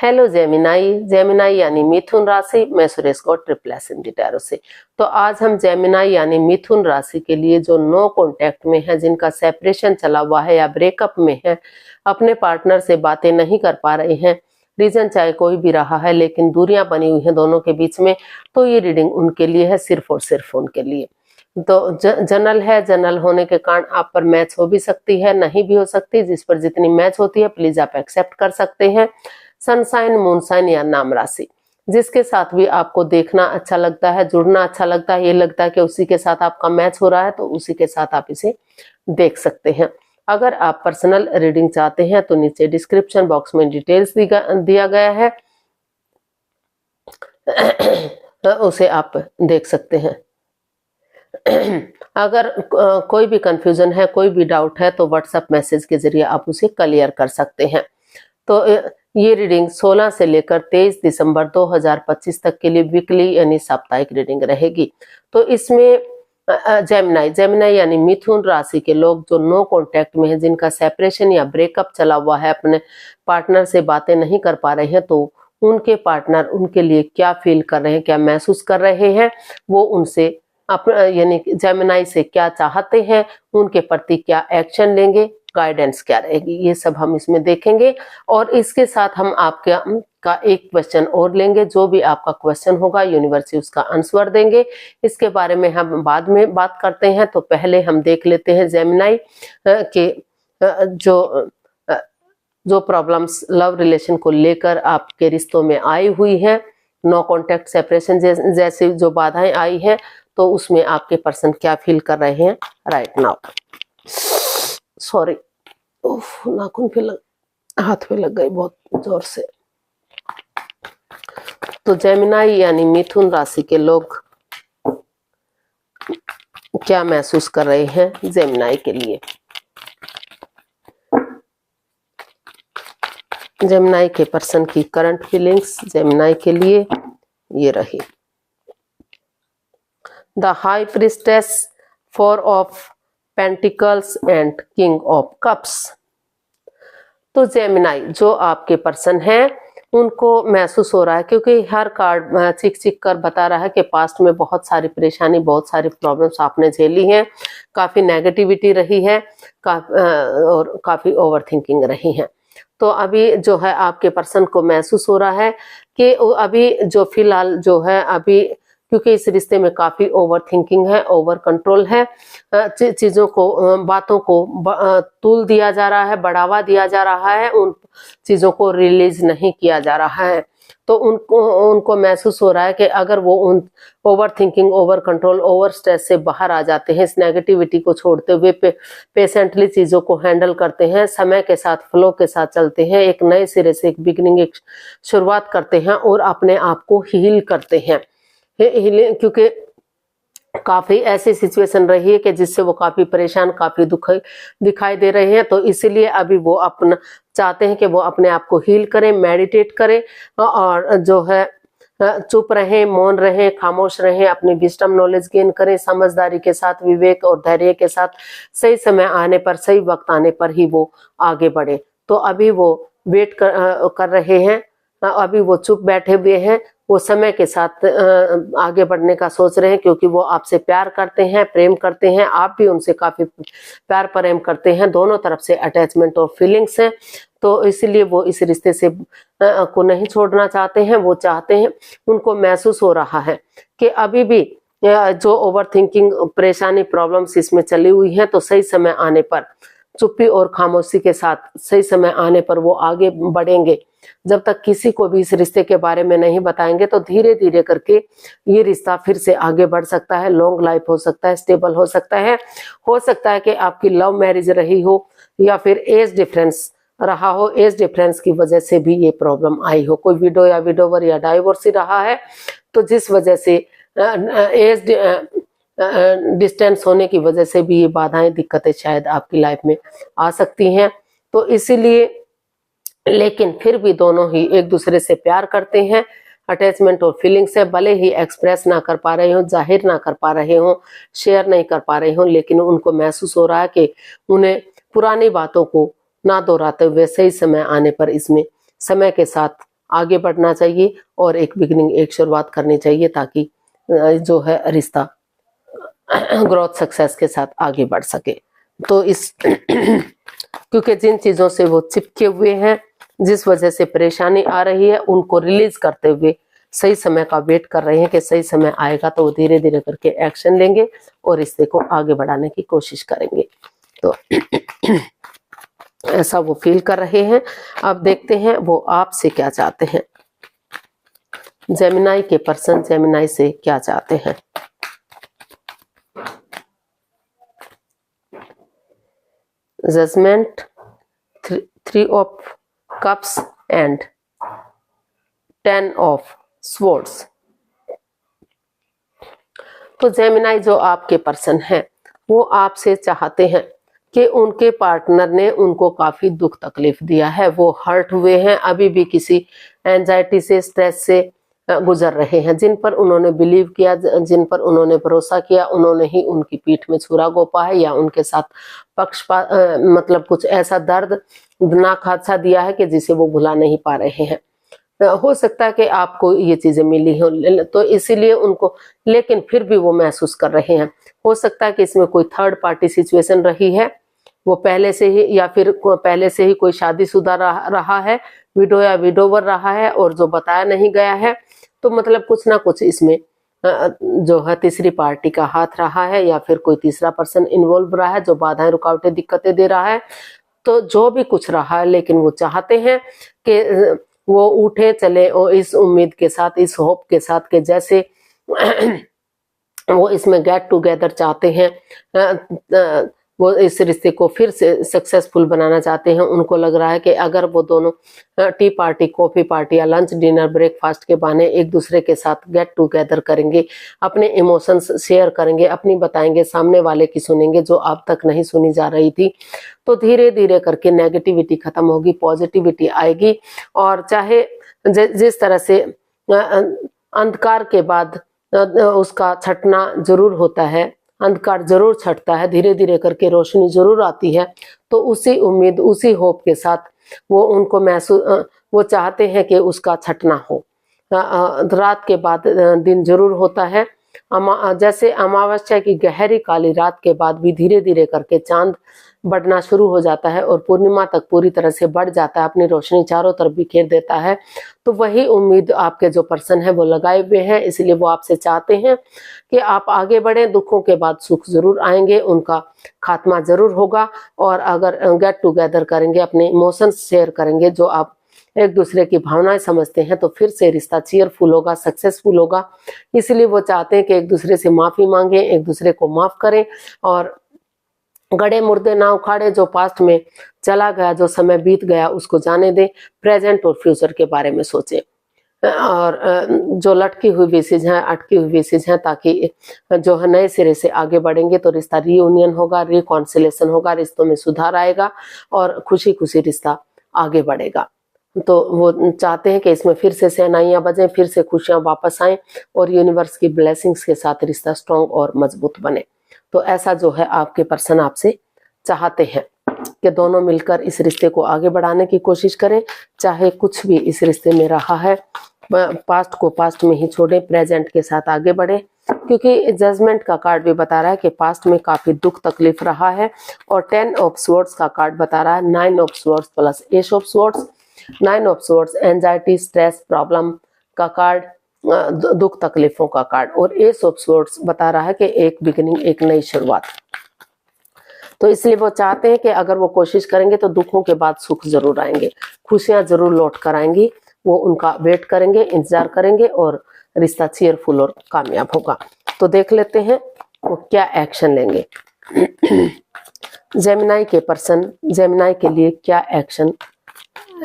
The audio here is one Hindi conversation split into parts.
Hello Gemini. जेमिनाई यानी मिथुन राशि। मैं सुरेश गौड़ ट्रिपल टैरो से। तो आज हम जेमिनाई यानी मिथुन राशि के लिए जो नो कांटेक्ट में है, जिनका सेपरेशन चला हुआ है या ब्रेकअप में है, अपने पार्टनर से बातें नहीं कर पा रहे हैं, रीजन चाहे कोई भी रहा है लेकिन दूरियां बनी हुई हैं दोनों के बीच में, तो ये रीडिंग उनके लिए है, सिर्फ और सिर्फ उनके लिए। तो जनरल है, जनरल होने के कारण आप पर मैच हो भी सकती है, नहीं भी हो सकती। जिस पर जितनी मैच होती है प्लीज आप एक्सेप्ट कर सकते हैं। सनसाइन, मूनसाइन या नाम राशि, जिसके साथ भी आपको देखना अच्छा लगता है, जुड़ना अच्छा लगता है, ये लगता है कि उसी के साथ आपका मैच हो रहा है, तो उसी के साथ आप इसे देख सकते हैं। अगर आप पर्सनल रीडिंग चाहते हैं तो नीचे डिस्क्रिप्शन बॉक्स में डिटेल्स दिया गया है, उसे आप देख सकते हैं। अगर कोई भी कंफ्यूजन है, कोई भी डाउट है, तो व्हाट्सएप मैसेज के जरिए आप उसे क्लियर कर सकते हैं। तो ये रीडिंग 16 से लेकर 23 दिसंबर 2025 तक के लिए वीकली यानी साप्ताहिक रीडिंग रहेगी। तो इसमें जेमिनाई यानी मिथुन राशि के लोग जो नो कांटेक्ट में है, जिनका सेपरेशन या ब्रेकअप चला हुआ है, अपने पार्टनर से बातें नहीं कर पा रहे हैं, तो उनके पार्टनर उनके लिए क्या फील कर रहे हैं, क्या महसूस कर रहे हैं, वो उनसे यानी जेमिनाई से क्या चाहते हैं, उनके प्रति क्या एक्शन लेंगे, गाइडेंस क्या रहेगी, ये सब हम इसमें देखेंगे। और इसके साथ हम आपका एक क्वेश्चन और लेंगे। जो भी आपका क्वेश्चन होगा यूनिवर्स उसका आंसर देंगे। इसके बारे में हम बाद में बात करते हैं। तो पहले हम देख लेते हैं जेमिनाई के जो प्रॉब्लम्स लव रिलेशन को लेकर आपके रिश्तों में आई हुई है, नो कॉन्टेक्ट, सेपरेशन जैसी जो बाधाएं आई हैं, तो उसमें आपके पर्सन क्या फील कर रहे हैं राइट नाउ। सॉरी, नाखून पे हाथ पे लग गई बहुत जोर से। तो जेमिनाई यानी मिथुन राशि के लोग क्या महसूस कर रहे हैं जेमिनाई के लिए। जेमिनाई के पर्सन की करंट फीलिंग्स जेमिनाई के लिए ये रही। The high priestess, 4 of pentacles and king of cups. तो जेमिनाई जो आपके पर्सन हैं, उनको महसूस हो रहा है, क्योंकि हर कार्ड चिक चिक कर बता रहा है कि पास्ट में बहुत सारी परेशानी, बहुत सारी प्रॉब्लम्स आपने झेली हैं, काफी नेगेटिविटी रही है, और काफी ओवर थिंकिंग रही है। तो अभी जो है आपके पर्सन को महसूस हो रहा है कि अभी जो फिलहाल जो है, अभी क्योंकि इस रिश्ते में काफी ओवर थिंकिंग है, ओवर कंट्रोल है, चीजों को, बातों को तूल दिया जा रहा है, बढ़ावा दिया जा रहा है, उन चीजों को रिलीज नहीं किया जा रहा है। तो उनको महसूस हो रहा है कि अगर वो उन over thinking, over control, over stress से बाहर आ जाते हैं, इस नेगेटिविटी को छोड़ते हुए पेशेंटली चीजों को हैंडल करते हैं, समय के साथ, फ्लो के साथ चलते हैं, एक नए सिरे से एक बिगिनिंग, एक शुरुआत करते हैं और अपने आप को हील करते हैं। क्योंकि काफी ऐसी सिचुएशन रही है कि जिससे वो काफी परेशान, काफी दुख दिखाई दे रहे हैं। तो इसीलिए अभी वो अपना चाहते हैं कि वो अपने आप को हील करें, मेडिटेट करें, और जो है चुप रहें, मौन रहें, खामोश रहें, अपनी विजडम नॉलेज गेन करें, समझदारी के साथ, विवेक और धैर्य के साथ, सही समय आने पर, सही वक्त आने पर ही वो आगे बढ़े। तो अभी वो वेट कर रहे हैं, अभी वो चुप बैठे हुए हैं, वो समय के साथ आगे बढ़ने का सोच रहे हैं, क्योंकि वो आपसे प्यार करते हैं, प्रेम करते हैं, आप भी उनसे काफी प्यार प्रेम करते हैं, दोनों तरफ से अटैचमेंट और फीलिंग्स हैं। तो इसलिए वो इस रिश्ते से को नहीं छोड़ना चाहते हैं। वो चाहते हैं, उनको महसूस हो रहा है कि अभी भी जो ओवर थिंकिंग, परेशानी, प्रॉब्लम्स इसमें चली हुई है, तो सही समय आने पर, चुप्पी और खामोशी के साथ सही समय आने पर वो आगे बढ़ेंगे। जब तक किसी को भी इस रिश्ते के बारे में नहीं बताएंगे, तो धीरे धीरे करके ये रिश्ता फिर से आगे बढ़ सकता है, लॉन्ग लाइफ हो सकता है, स्टेबल हो सकता है। हो सकता है कि आपकी लव मैरिज रही हो, या फिर एज डिफरेंस रहा हो, एज डिफरेंस की वजह से भी ये प्रॉब्लम आई हो, कोई विडो या विडोवर या डाइवोर्स ही रहा है, तो जिस वजह से एज डिस्टेंस होने की वजह से भी ये बाधाएं, दिक्कतें शायद आपकी लाइफ में आ सकती हैं। तो इसीलिए, लेकिन फिर भी दोनों ही एक दूसरे से प्यार करते हैं, अटैचमेंट और फीलिंग्स है, भले ही एक्सप्रेस ना कर पा रहे हो, जाहिर ना कर पा रहे हो, शेयर नहीं कर पा रहे हो, लेकिन उनको महसूस हो रहा है कि उन्हें पुरानी बातों को ना दोहराते हुए सही समय आने पर इसमें समय के साथ आगे बढ़ना चाहिए और एक बिगिनिंग, एक शुरुआत करनी चाहिए, ताकि जो है रिश्ता ग्रोथ सक्सेस के साथ आगे बढ़ सके। तो इस क्योंकि जिन चीजों से वो चिपके हुए हैं, जिस वजह से परेशानी आ रही है, उनको रिलीज करते हुए सही समय का वेट कर रहे हैं कि सही समय आएगा तो वो धीरे धीरे करके एक्शन लेंगे और रिश्ते को आगे बढ़ाने की कोशिश करेंगे। तो ऐसा वो फील कर रहे हैं। अब देखते हैं वो आपसे क्या चाहते हैं। जेमिनाई के पर्सन जेमिनाई से क्या चाहते हैं। Judgement, 3 of cups and 10 of swords. तो जेमिनाई जो आपके पर्सन है, वो आपसे चाहते हैं कि उनके पार्टनर ने उनको काफी दुख तकलीफ दिया है, वो हर्ट हुए हैं, अभी भी किसी एंजाइटी से, स्ट्रेस से गुजर रहे हैं। जिन पर उन्होंने बिलीव किया, जिन पर उन्होंने भरोसा किया, उन्होंने ही उनकी पीठ में छुरा घोंपा है या उनके साथ पक्षपात मतलब कुछ ऐसा दर्दनाक हादसा दिया है कि जिसे वो भुला नहीं पा रहे हैं। हो सकता है कि आपको ये चीजें मिली हो तो इसीलिए उनको, लेकिन फिर भी वो महसूस कर रहे हैं। हो सकता है कि इसमें कोई थर्ड पार्टी सिचुएशन रही है, वो पहले से ही, या फिर पहले से ही कोई शादीशुदा रहा है, विडो या विडोवर रहा है और जो बताया नहीं गया है। तो मतलब कुछ ना कुछ इसमें जो है तीसरी पार्टी का हाथ रहा है, या फिर कोई तीसरा पर्सन इन्वॉल्व रहा है जो बाधाएं, रुकावटें, दिक्कतें दे रहा है। तो जो भी कुछ रहा है, लेकिन वो चाहते हैं कि वो उठे चले और इस उम्मीद के साथ, इस होप के साथ कि जैसे वो इसमें गेट टुगेदर चाहते हैं, वो इस रिश्ते को फिर से सक्सेसफुल बनाना चाहते हैं। उनको लग रहा है कि अगर वो दोनों टी पार्टी, कॉफी पार्टी या लंच, डिनर, ब्रेकफास्ट के बहाने एक दूसरे के साथ गेट टुगेदर करेंगे, अपने इमोशंस शेयर करेंगे, अपनी बताएंगे, सामने वाले की सुनेंगे जो अब तक नहीं सुनी जा रही थी, तो धीरे धीरे करके नेगेटिविटी खत्म होगी, पॉजिटिविटी आएगी। और चाहे जिस तरह से अंधकार के बाद उसका छटना जरूर होता है, अंधकार जरूर छटता है, धीरे धीरे करके रोशनी जरूर आती है। तो उसी उम्मीद, उसी होप के साथ वो उनको महसूस, वो चाहते हैं कि उसका छटना हो। रात के बाद दिन जरूर होता है। जैसे अमावस्या की गहरी काली रात के बाद भी धीरे धीरे करके चांद बढ़ना शुरू हो जाता है और पूर्णिमा तक पूरी तरह से बढ़ जाता है, अपनी रोशनी चारों तरफ बिखेर देता है। तो वही उम्मीद आपके जो पर्सन है वो लगाए हुए हैं, इसलिए वो आपसे चाहते हैं कि आप आगे बढ़ें। दुखों के बाद सुख जरूर आएंगे, उनका खात्मा जरूर होगा। और अगर गेट टुगेदर करेंगे, अपने इमोशंस शेयर करेंगे, जो आप एक दूसरे की भावनाएं समझते हैं, तो फिर से रिश्ता चीयरफुल होगा, सक्सेसफुल होगा। इसलिए वो चाहते हैं कि एक दूसरे से माफी मांगे, एक दूसरे को माफ करें और गड़े मुर्दे ना उखाड़े। जो पास्ट में चला गया, जो समय बीत गया, उसको जाने दें। प्रेजेंट और फ्यूचर के बारे में सोचें और जो लटकी हुई विशेष हैं, अटकी हुई विशेष हैं, ताकि जो है नए सिरे से आगे बढ़ेंगे तो रिश्ता रीयूनियन होगा, रिकॉन्सिलेशन होगा, रिश्तों में सुधार आएगा और खुशी खुशी रिश्ता आगे बढ़ेगा। तो वो चाहते हैं कि इसमें फिर से शहनाइयां बजें, फिर से खुशियां वापस आएं और यूनिवर्स की ब्लेसिंग्स के साथ रिश्ता स्ट्रॉन्ग और मजबूत बने। तो ऐसा जो है आपके पर्सन आपसे चाहते हैं कि दोनों मिलकर इस रिश्ते को आगे बढ़ाने की कोशिश करें। चाहे कुछ भी इस रिश्ते में रहा है, पास्ट को पास्ट में ही छोड़ें, प्रेजेंट के साथ आगे बढ़ें। क्योंकि जजमेंट का कार्ड भी बता रहा है कि पास्ट में काफी दुख तकलीफ रहा है। और 10 ऑफ स्वॉर्ड्स का कार्ड बता रहा है 9 of swords plus S of swords. 9 of swords anxiety, stress, problem का कार्ड, दुख तकलीफों का कार्ड। और एस ऑफ स्वॉर्ड्स बता रहा है कि एक बिगिनिंग, एक नई शुरुआत। तो इसलिए वो चाहते हैं कि अगर वो कोशिश करेंगे तो दुखों के बाद सुख जरूर आएंगे, खुशियां जरूर लौट कर आएंगी। वो उनका वेट करेंगे, इंतजार करेंगे और रिश्ता चीयरफुल और कामयाब होगा। तो देख लेते हैं वो क्या एक्शन लेंगे। जेमिनाई के पर्सन जेमिनाई के लिए क्या एक्शन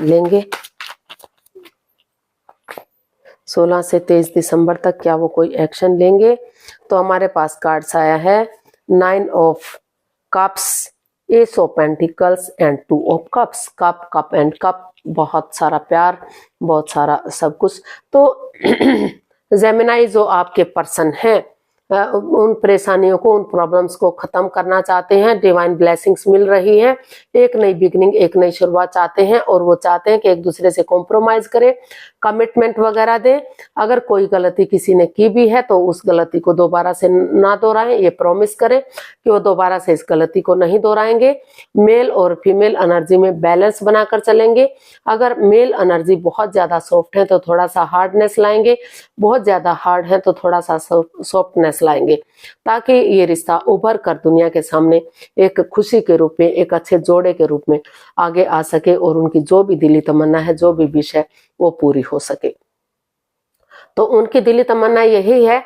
लेंगे 16 से 23 दिसंबर तक, क्या वो कोई एक्शन लेंगे? तो हमारे पास कार्ड्स आया है 9 of cups, S of pentacles and 2 of cups. Cup, cup and cup, बहुत सारा प्यार, बहुत सारा सब कुछ। तो जेमिनाई जो आपके पर्सन है, उन परेशानियों को, उन प्रॉब्लम्स को खत्म करना चाहते हैं। डिवाइन ब्लेसिंग्स मिल रही है, एक नई बिगनिंग, एक नई शुरुआत चाहते हैं। और वो चाहते हैं कि एक दूसरे से कॉम्प्रोमाइज करें, कमिटमेंट वगैरह दें। अगर कोई गलती किसी ने की भी है तो उस गलती को दोबारा से ना दोहराएं, ये प्रॉमिस करें कि वो दोबारा से इस गलती को नहीं दोहराएंगे। मेल और फीमेल एनर्जी में बैलेंस बनाकर चलेंगे। अगर मेल एनर्जी बहुत ज्यादा सॉफ्ट है तो थोड़ा सा हार्डनेस लाएंगे, बहुत ज्यादा हार्ड है तो थोड़ा सा सॉफ्टनेस लाएंगे, ताकि ये रिश्ता उभर कर दुनिया के सामने एक खुशी के रूप में, एक अच्छे जोड़े के रूप में आगे आ सके और उनकी जो भी दिली तमन्ना है, जो भी विश है, वो पूरी हो सके। तो उनकी दिली तमन्ना यही है,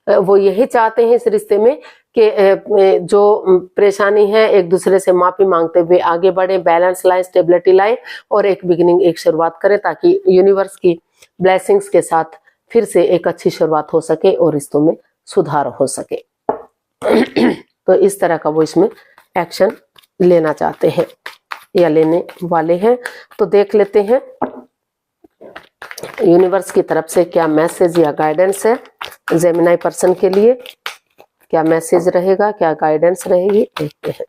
वो यही चाहते हैं इस रिश्ते में कि जो परेशानी है एक दूसरे से माफी मांगते हुए आगे बढ़े, बैलेंस लाए, स्टेबिलिटी लाए और एक बिगिनिंग, एक शुरुआत करें, ताकि यूनिवर्स की ब्लेसिंग्स के साथ फिर से एक अच्छी शुरुआत हो सके और रिश्तों में सुधार हो सके। तो इस तरह का वो इसमें एक्शन लेना चाहते हैं या लेने वाले हैं। तो देख लेते हैं यूनिवर्स की तरफ से क्या मैसेज या गाइडेंस है जेमिनी पर्सन के लिए, क्या मैसेज रहेगा, क्या गाइडेंस रहेगी, देखते हैं।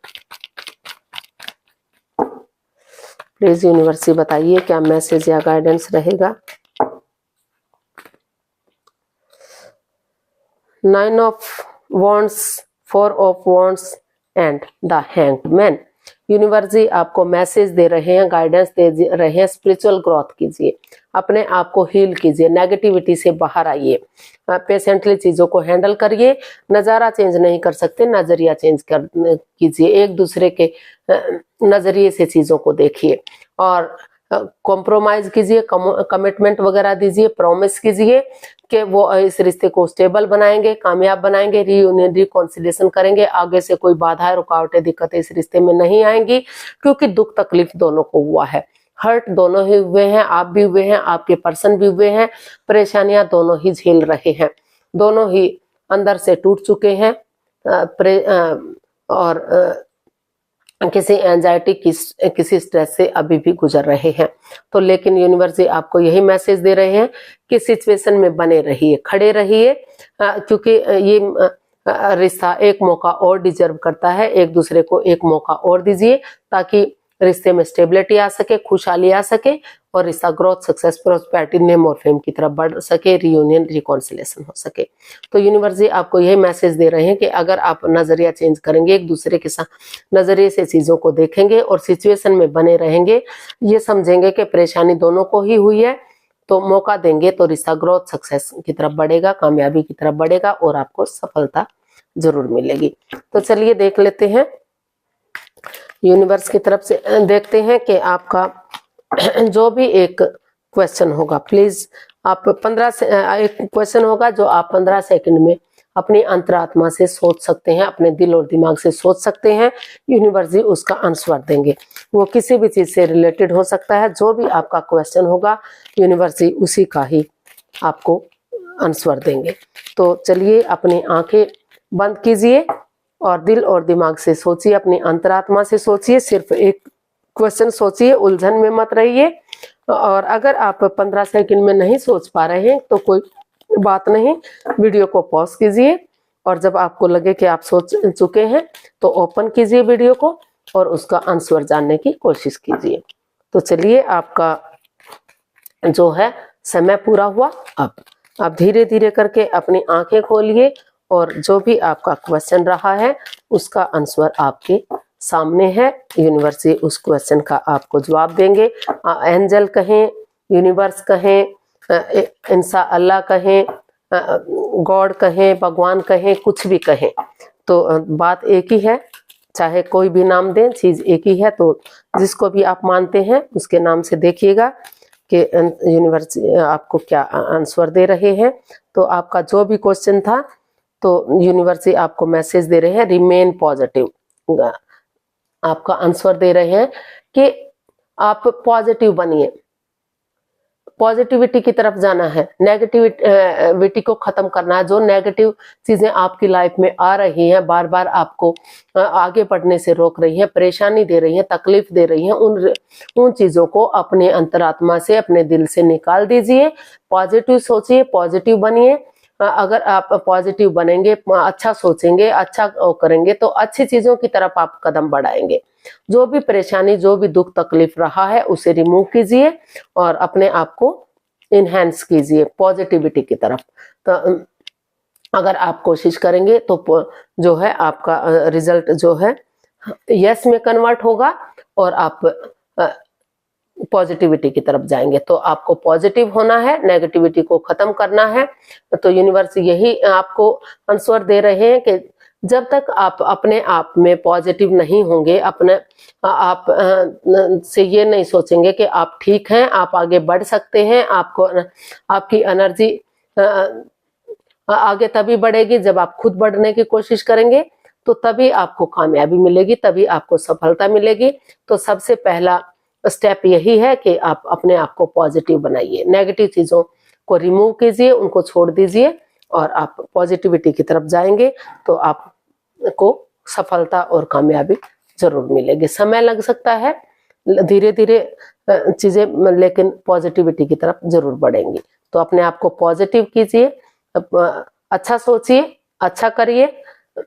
प्लीज यूनिवर्स बताइए क्या मैसेज या गाइडेंस रहेगा। 9 of wands, 4 of wands and the hanged man. Universe ji आपको मैसेज दे रहे हैं, गाइडेंस दे रहे हैं, स्पिरिचुअल ग्रोथ कीजिए, अपने आप को हील कीजिए, नेगेटिविटी से बाहर आइए, पेशेंटली चीजों को हैंडल करिए। नज़ारा चेंज नहीं कर सकते, नजरिया चेंज कर कीजिए, एक दूसरे के नजरिए से चीजों को देखिए और कॉम्प्रोमाइज कीजिए, कमिटमेंट वगैरह दीजिए, प्रॉमिस कीजिए कि वो इस रिश्ते को स्टेबल बनाएंगे, कामयाब बनाएंगे, रीयूनियन, रिकॉन्सिलिएशन करेंगे। आगे से कोई बाधाएं, रुकावटें, दिक्कतें इस रिश्ते में नहीं आएंगी, क्योंकि दुख तकलीफ दोनों को हुआ है, हर्ट दोनों ही हुए हैं, आप भी हुए हैं, आपके पर्सन भी हुए हैं, परेशानियां दोनों ही झेल रहे हैं, दोनों ही अंदर से टूट चुके हैं और किसी एंजाइटी, किसी स्ट्रेस से अभी भी गुजर रहे हैं। तो लेकिन यूनिवर्स आपको यही मैसेज दे रहे हैं कि सिचुएशन में बने रहिए, खड़े रहिए, क्योंकि ये रिश्ता एक मौका और डिजर्व करता है। एक दूसरे को एक मौका और दीजिए ताकि रिश्ते में स्टेबिलिटी आ सके, खुशहाली आ सके और रिश्ता ग्रोथ, सक्सेस, प्रोस्पेरिटी, नेम और फेम की तरफ बढ़ सके, रियूनियन, रिकॉन्सिलेशन हो सके। तो यूनिवर्स जी आपको यही मैसेज दे रहे हैं कि अगर आप नजरिया चेंज करेंगे, एक दूसरे के साथ नजरिए से चीजों को देखेंगे और सिचुएशन में बने रहेंगे, ये समझेंगे कि परेशानी दोनों को ही हुई है, तो मौका देंगे तो रिश्ता ग्रोथ, सक्सेस की तरफ बढ़ेगा, कामयाबी की तरफ बढ़ेगा और आपको सफलता जरूर मिलेगी। तो चलिए देख लेते हैं यूनिवर्स की तरफ से, देखते हैं कि आपका जो भी एक क्वेश्चन होगा, प्लीज आप 15 से एक क्वेश्चन होगा जो आप 15 सेकंड में अपनी अंतरात्मा से सोच सकते हैं, अपने दिल और दिमाग से सोच सकते हैं। यूनिवर्स जी उसका आंसर देंगे, वो किसी भी चीज से रिलेटेड हो सकता है। जो भी आपका क्वेश्चन होगा यूनिवर्स जी उसी का ही आपको आंसर देंगे। तो चलिए अपनी आंखें बंद कीजिए और दिल और दिमाग से सोचिए, अपनी अंतरात्मा से सोचिए, सिर्फ एक क्वेश्चन सोचिए, उलझन में मत रहिए। और अगर आप 15 सेकंड में नहीं सोच पा रहे हैं तो कोई बात नहीं, वीडियो को पॉज कीजिए और जब आपको लगे कि आप सोच चुके हैं तो ओपन कीजिए वीडियो को और उसका आंसर जानने की कोशिश कीजिए। तो चलिए आपका जो है समय पूरा हुआ। अब आप धीरे धीरे करके अपनी आंखें खोलिए और जो भी आपका क्वेश्चन रहा है उसका आंसर आपके सामने है। यूनिवर्स जी उस क्वेश्चन का आपको जवाब देंगे। एंजल कहें, यूनिवर्स कहें, इंसा अल्लाह कहें, गॉड कहें, भगवान कहें, कुछ भी कहें, तो बात एक ही है। चाहे कोई भी नाम दें, चीज एक ही है। तो जिसको भी आप मानते हैं उसके नाम से देखिएगा कि यूनिवर्स आपको क्या आंसर दे रहे हैं। तो आपका जो भी क्वेश्चन था तो यूनिवर्स आपको मैसेज दे रहे हैं रिमेन पॉजिटिव, आपका आंसर दे रहे हैं कि आप पॉजिटिव बनिए, पॉजिटिविटी की तरफ जाना है, नेगेटिविटी को खत्म करना है। जो नेगेटिव चीजें आपकी लाइफ में आ रही हैं, बार बार आपको आगे बढ़ने से रोक रही हैं, परेशानी दे रही हैं, तकलीफ दे रही हैं, उन चीजों को अपने अंतरात्मा से, अपने दिल से निकाल दीजिए। पॉजिटिव सोचिए, पॉजिटिव बनिए। अगर आप पॉजिटिव बनेंगे, अच्छा सोचेंगे, अच्छा करेंगे तो अच्छी चीजों की तरफ आप कदम बढ़ाएंगे। जो भी परेशानी, जो भी दुख तकलीफ रहा है उसे रिमूव कीजिए और अपने आप को इनहेंस कीजिए पॉजिटिविटी की तरफ। तो अगर आप कोशिश करेंगे तो जो है आपका रिजल्ट जो है यस में कन्वर्ट होगा और आप पॉजिटिविटी की तरफ जाएंगे। तो आपको पॉजिटिव होना है, नेगेटिविटी को खत्म करना है। तो यूनिवर्स यही आपको आंसर दे रहे हैं कि जब तक आप अपने आप में पॉजिटिव नहीं होंगे, अपने आप से ये नहीं सोचेंगे कि आप ठीक हैं, आप आगे बढ़ सकते हैं, आपको आपकी एनर्जी आगे तभी बढ़ेगी जब आप खुद बढ़ने की कोशिश करेंगे, तो तभी आपको कामयाबी मिलेगी, तभी आपको सफलता मिलेगी। तो सबसे पहला स्टेप यही है कि आप अपने आप को पॉजिटिव बनाइए, नेगेटिव चीजों को रिमूव कीजिए, उनको छोड़ दीजिए और आप पॉजिटिविटी की तरफ जाएंगे तो आपको सफलता और कामयाबी जरूर मिलेगी। समय लग सकता है, धीरे धीरे चीजें, लेकिन पॉजिटिविटी की तरफ जरूर बढ़ेंगी। तो अपने आप को पॉजिटिव कीजिए, अच्छा सोचिए, अच्छा करिए,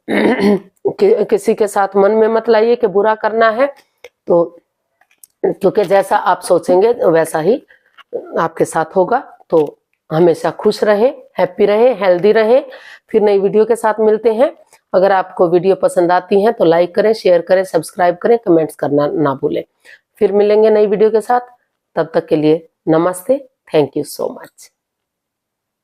किसी के साथ मन में मत लाइए कि बुरा करना है। तो क्योंकि जैसा आप सोचेंगे वैसा ही आपके साथ होगा। तो हमेशा खुश रहें, हैप्पी रहें, हेल्दी रहें। फिर नई वीडियो के साथ मिलते हैं। अगर आपको वीडियो पसंद आती है तो लाइक करें, शेयर करें, सब्सक्राइब करें, कमेंट्स करना ना भूलें। फिर मिलेंगे नई वीडियो के साथ, तब तक के लिए नमस्ते, थैंक यू सो मच।